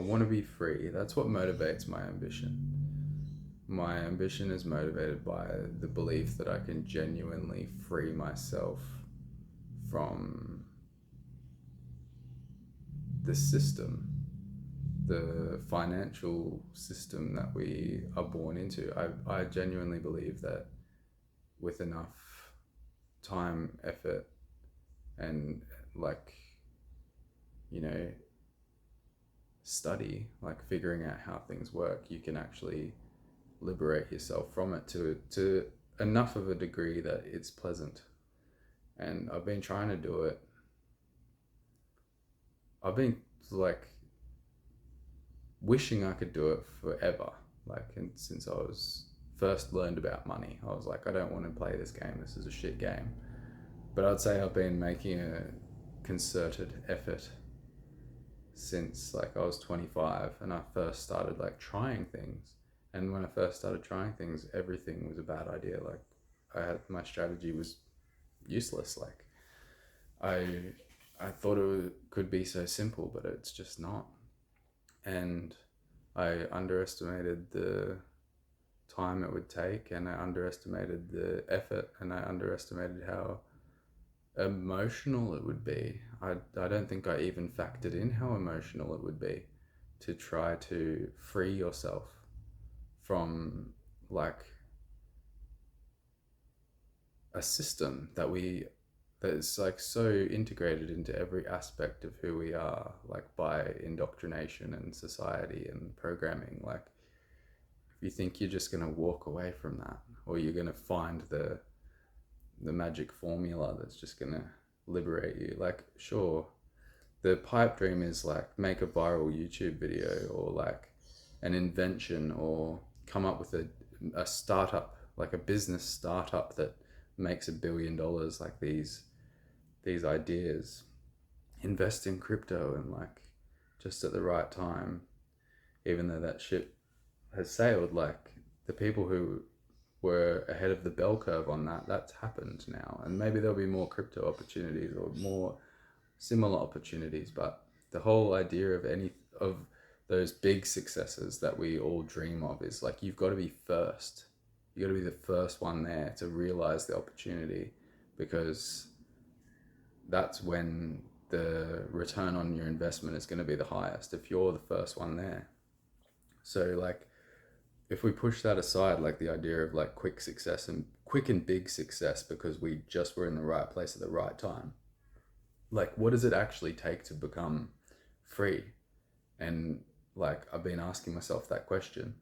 I want to be free. That's what motivates my ambition. My ambition is motivated by the belief that I can genuinely free myself from the system, the financial system that we are born into. I genuinely believe that with enough time, effort, and like, you know, study, like figuring out how things work, you can actually liberate yourself from it to enough of a degree that it's pleasant. And I've been trying to do it. I've been like wishing I could do it forever. Like, and since I was first learned about money, I was like, I don't want to play this game. This is a shit game. But I'd say I've been making a concerted effort since like I was 25 and I first started like trying things. And when I first started trying things, everything was a bad idea. Like, my strategy was useless. Like, I I thought could be so simple, but it's just not. And I underestimated the time it would take, and I underestimated the effort, and I underestimated how emotional it would be. I don't think I even factored in how emotional it would be to try to free yourself from like a system that is like so integrated into every aspect of who we are, like by indoctrination and society and programming. Like, if you think you're just going to walk away from that, or you're going to find the magic formula that's just going to liberate you, like, sure, the pipe dream is like make a viral YouTube video, or like an invention, or come up with a startup, like a business startup that makes $1 billion, like these ideas. Invest in crypto, and like just at the right time, even though that ship has sailed, like the people who were ahead of the bell curve on that's happened now, and maybe there'll be more crypto opportunities or more similar opportunities. But the whole idea of any of those big successes that we all dream of is like, you've got to be first. You got to be the first one there to realize the opportunity, because that's when the return on your investment is going to be the highest, if you're the first one there. So like, if we push that aside, like the idea of like quick success and quick and big success because we just were in the right place at the right time, like what does it actually take to become free? And like, I've been asking myself that question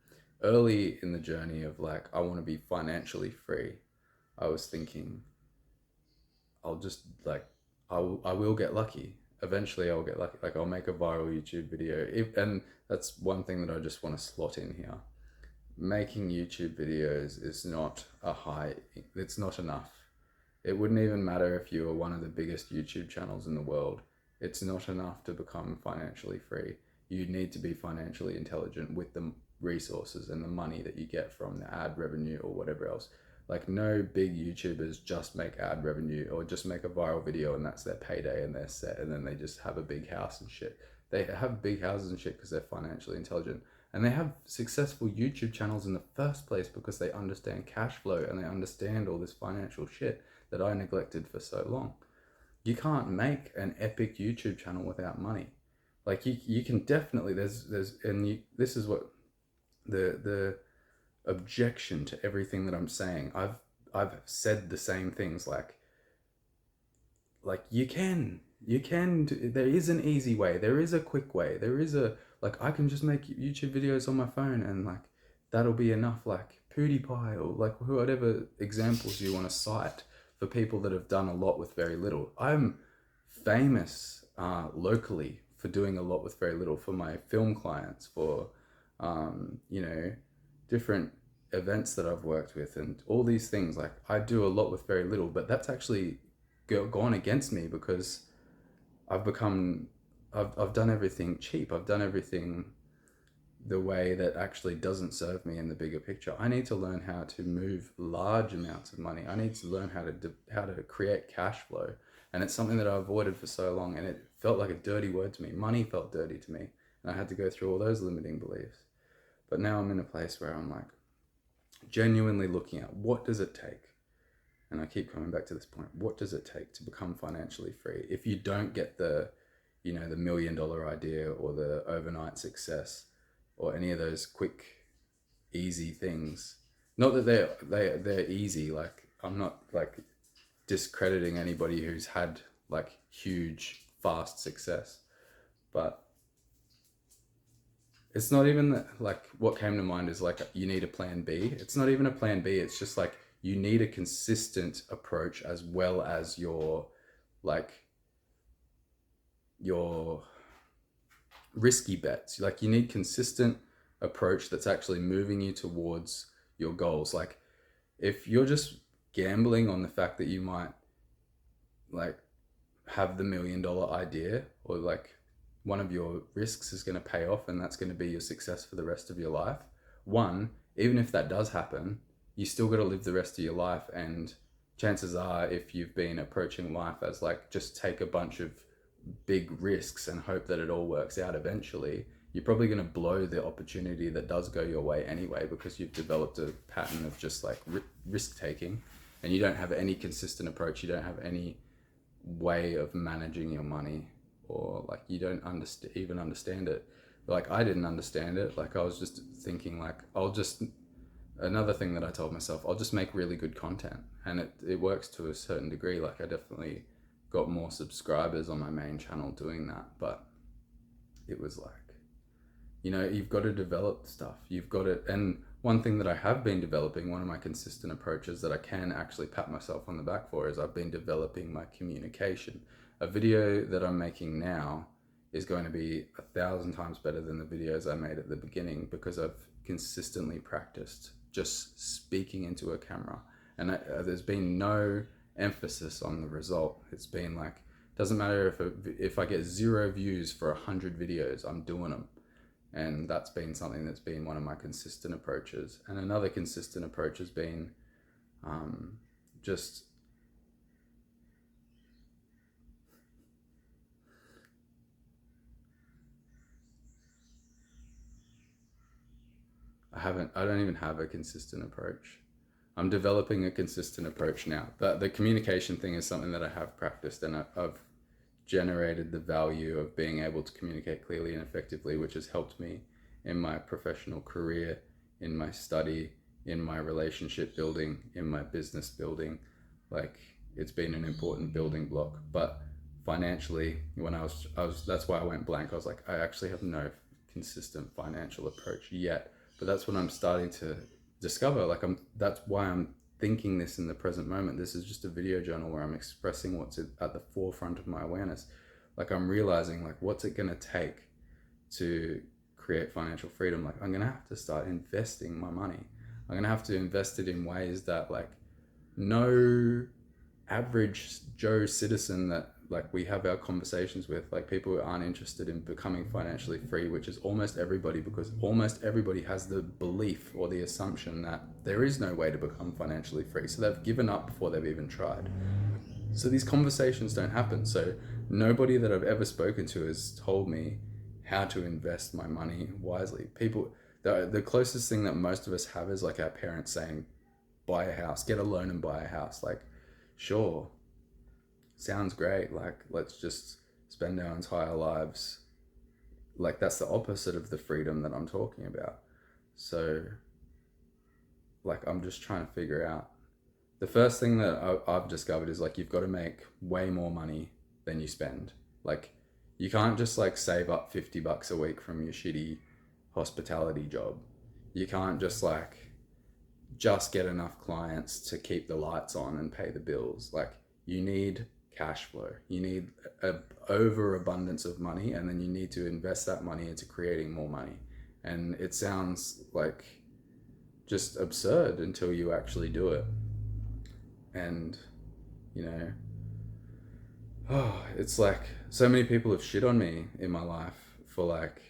early in the journey of like, I want to be financially free. I was thinking, I'll just like, I will get lucky. Eventually I'll get lucky. Like, I'll make a viral YouTube video. And that's one thing that I just want to slot in here. Making YouTube videos is not it's not enough. It wouldn't even matter if you were one of the biggest YouTube channels in the world. It's not enough to become financially free. You need to be financially intelligent with the resources and the money that you get from the ad revenue or whatever else. Like, no big YouTubers just make ad revenue or just make a viral video and that's their payday and they're set, and then they just have a big house and shit. They have big houses and shit because they're financially intelligent. And they have successful YouTube channels in the first place because they understand cash flow and they understand all this financial shit that I neglected for so long. You can't make an epic YouTube channel without money. Like, you can definitely, this is what the objection to everything that I'm saying. I've said the same things, like there is an easy way, there is a quick way, there is a, like, I can just make YouTube videos on my phone and like that'll be enough, like PewDiePie or like whatever examples you want to cite for people that have done a lot with very little. I'm famous locally for doing a lot with very little, for my film clients, for different events that I've worked with and all these things. Like, I do a lot with very little, but that's actually gone against me because I've done everything cheap. I've done everything the way that actually doesn't serve me in the bigger picture. I need to learn how to move large amounts of money. I need to learn how to create cash flow, and it's something that I avoided for so long. And it felt like a dirty word to me. Money felt dirty to me, And I had to go through all those limiting beliefs. But now I'm in a place where I'm like genuinely looking at what does it take? And I keep coming back to this point. What does it take to become financially free? If you don't get the, the $1 million idea or the overnight success or any of those quick, easy things, not that they're easy. Like, I'm not like discrediting anybody who's had like huge, fast success, but it's not even that, like, what came to mind is like you need a plan B. It's not even a plan B. It's just like you need a consistent approach as well as like your risky bets. Like, you need consistent approach that's actually moving you towards your goals. Like, if you're just gambling on the fact that you might like have the $1 million idea, or like one of your risks is going to pay off and that's going to be your success for the rest of your life. One, even if that does happen, you still got to live the rest of your life. And chances are, if you've been approaching life as like just take a bunch of big risks and hope that it all works out eventually, you're probably going to blow the opportunity that does go your way anyway, because you've developed a pattern of just like risk taking, and you don't have any consistent approach. You don't have any way of managing your money, or like you don't even understand it. Like, I didn't understand it. Like, I was just thinking like, another thing that I told myself, I'll just make really good content, and it works to a certain degree. Like, I definitely got more subscribers on my main channel doing that, but it was like, you've got to develop stuff. You've got to, and one thing that I have been developing, one of my consistent approaches that I can actually pat myself on the back for, is I've been developing my communication. A video that I'm making now is going to be 1,000 times better than the videos I made at the beginning, because I've consistently practiced just speaking into a camera. And there's been no emphasis on the result. It's been like, doesn't matter if I get 0 views for 100 videos, I'm doing them. And that's been something that's been one of my consistent approaches. And another consistent approach has been just I don't even have a consistent approach. I'm developing a consistent approach now. The communication thing is something that I have practiced, and I've generated the value of being able to communicate clearly and effectively, which has helped me in my professional career, in my study, in my relationship building, in my business building. Like, it's been an important building block. But financially, when I was that's why I went blank. I was like, I actually have no consistent financial approach yet. But that's what I'm starting to discover. Like, that's why I'm thinking this in the present moment. This is just a video journal where I'm expressing what's at the forefront of my awareness. Like, I'm realizing, like, what's it going to take to create financial freedom? Like, I'm going to have to start investing my money. I'm going to have to invest it in ways that, like, no average Joe citizen that, like, we have our conversations with, like, people who aren't interested in becoming financially free, which is almost everybody, because almost everybody has the belief or the assumption that there is no way to become financially free. So they've given up before they've even tried. So these conversations don't happen. So nobody that I've ever spoken to has told me how to invest my money wisely. The closest thing that most of us have is like our parents saying, buy a house, get a loan and buy a house. Like, sure, sounds great. Like, let's just spend our entire lives. Like, that's the opposite of the freedom that I'm talking about. So, like, I'm just trying to figure out. The first thing that I've discovered is, like, you've got to make way more money than you spend. Like, you can't just like save up $50 a week from your shitty hospitality job. You can't just get enough clients to keep the lights on and pay the bills. Like, you need cash flow. You need an overabundance of money, and then you need to invest that money into creating more money. And it sounds like just absurd until you actually do it. And, it's like so many people have shit on me in my life for like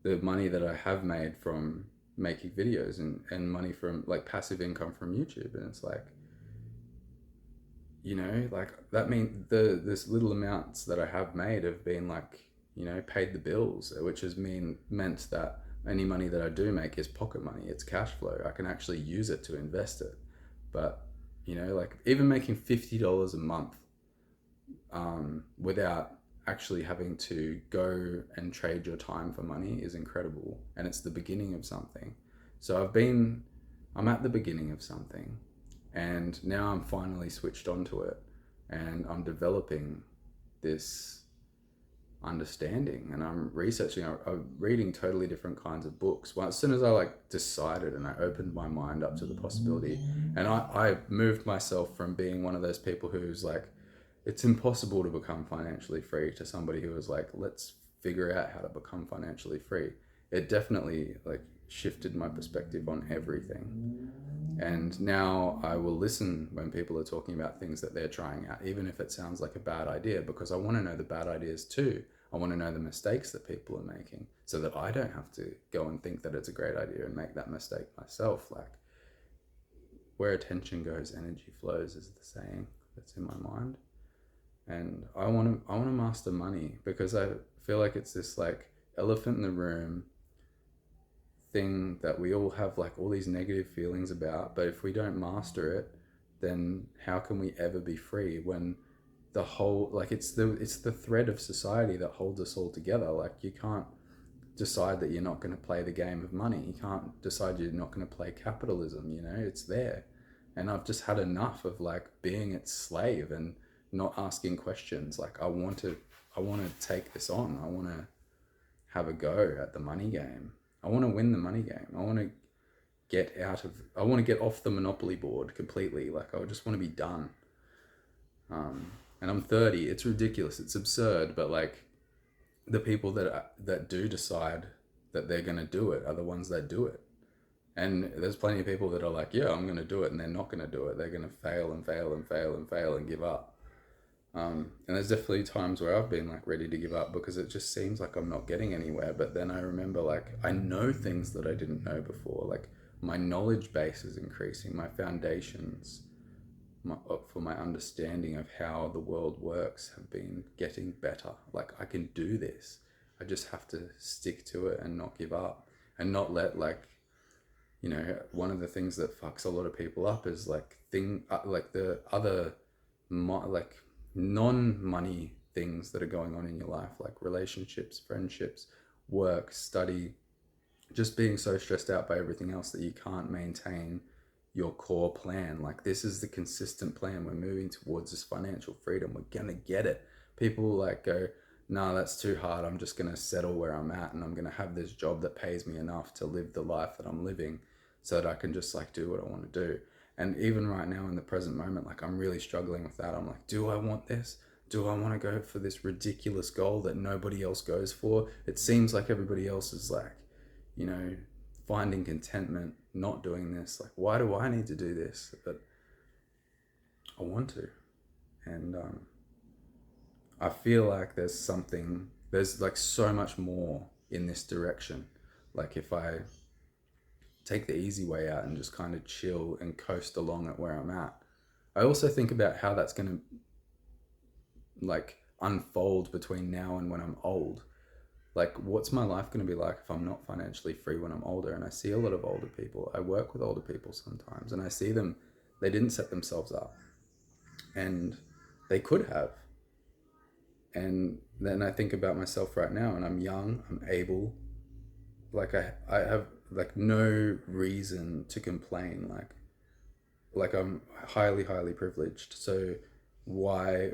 the money that I have made from making videos and money from like passive income from YouTube. And it's like, like that means this little amounts that I have made have been like, paid the bills, which has meant that any money that I do make is pocket money. It's cash flow. I can actually use it to invest it. But, like even making $50 a month without actually having to go and trade your time for money is incredible. And it's the beginning of something. So I'm at the beginning of something, and now I'm finally switched onto it, and I'm developing this understanding, and I'm researching. I'm reading totally different kinds of books. Well, as soon as I decided and I opened my mind up to the possibility, and I moved myself from being one of those people who's like, it's impossible to become financially free, to somebody who was like, let's figure out how to become financially free. It definitely shifted my perspective on everything. And now I will listen when people are talking about things that they're trying out, even if it sounds like a bad idea, because I want to know the bad ideas too. I want to know the mistakes that people are making so that I don't have to go and think that it's a great idea and make that mistake myself. Like, where attention goes, energy flows is the saying that's in my mind. And I want to master money, because I feel like it's this elephant in the room thing that we all have all these negative feelings about. But if we don't master it, then how can we ever be free, when the whole it's the thread of society that holds us all together? You can't decide that you're not going to play the game of money. You can't decide you're not going to play capitalism. It's there. And I've just had enough of being its slave and not asking questions. I want to take this on. I want to have a go at the money game. I want to win the money game. I want to get off the Monopoly board completely. I just want to be done. And I'm 30. It's ridiculous. It's absurd. But the people that do decide that they're going to do it are the ones that do it. And there's plenty of people that are like, yeah, I'm going to do it. And they're not going to do it. They're going to fail and fail and fail and fail and give up. And there's definitely times where I've been ready to give up, because it just seems like I'm not getting anywhere. But then I remember I know things that I didn't know before. My knowledge base is increasing. My foundations for my understanding of how the world works have been getting better. I can do this. I just have to stick to it and not give up, and not let one of the things that fucks a lot of people up is the other non-money things that are going on in your life, relationships, friendships, work, study, just being so stressed out by everything else that you can't maintain your core plan. This is the consistent plan. We're moving towards this financial freedom. We're gonna get it. People go, nah, that's too hard. I'm just gonna settle where I'm at, and I'm gonna have this job that pays me enough to live the life that I'm living, so that I can just do what I want to do. And even right now in the present moment, I'm really struggling with that. I'm do I want this? Do I want to go for this ridiculous goal that nobody else goes for? It seems like everybody else is finding contentment, not doing this. Why do I need to do this? But I want to. And I feel like there's so much more in this direction. If I take the easy way out and just kind of chill and coast along at where I'm at. I also think about how that's going to unfold between now and when I'm old. What's my life going to be like if I'm not financially free when I'm older? And I see a lot of older people. I work with older people sometimes, and I see them, they didn't set themselves up, and they could have. And then I think about myself right now, and I'm young, I'm able, I have no reason to complain. I'm highly privileged. So why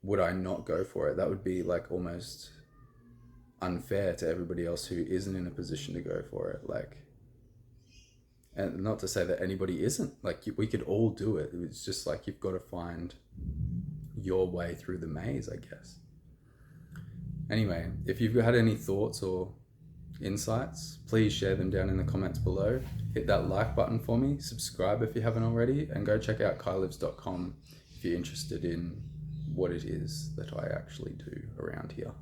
would I not go for it? That would be almost unfair to everybody else who isn't in a position to go for it. And not to say that anybody isn't. We could all do it. It's just you've got to find your way through the maze, I guess. Anyway, if you've had any thoughts or insights, please share them down in the comments below. Hit that like button for me, subscribe if you haven't already, and go check out kailives.com if you're interested in what it is that I actually do around here.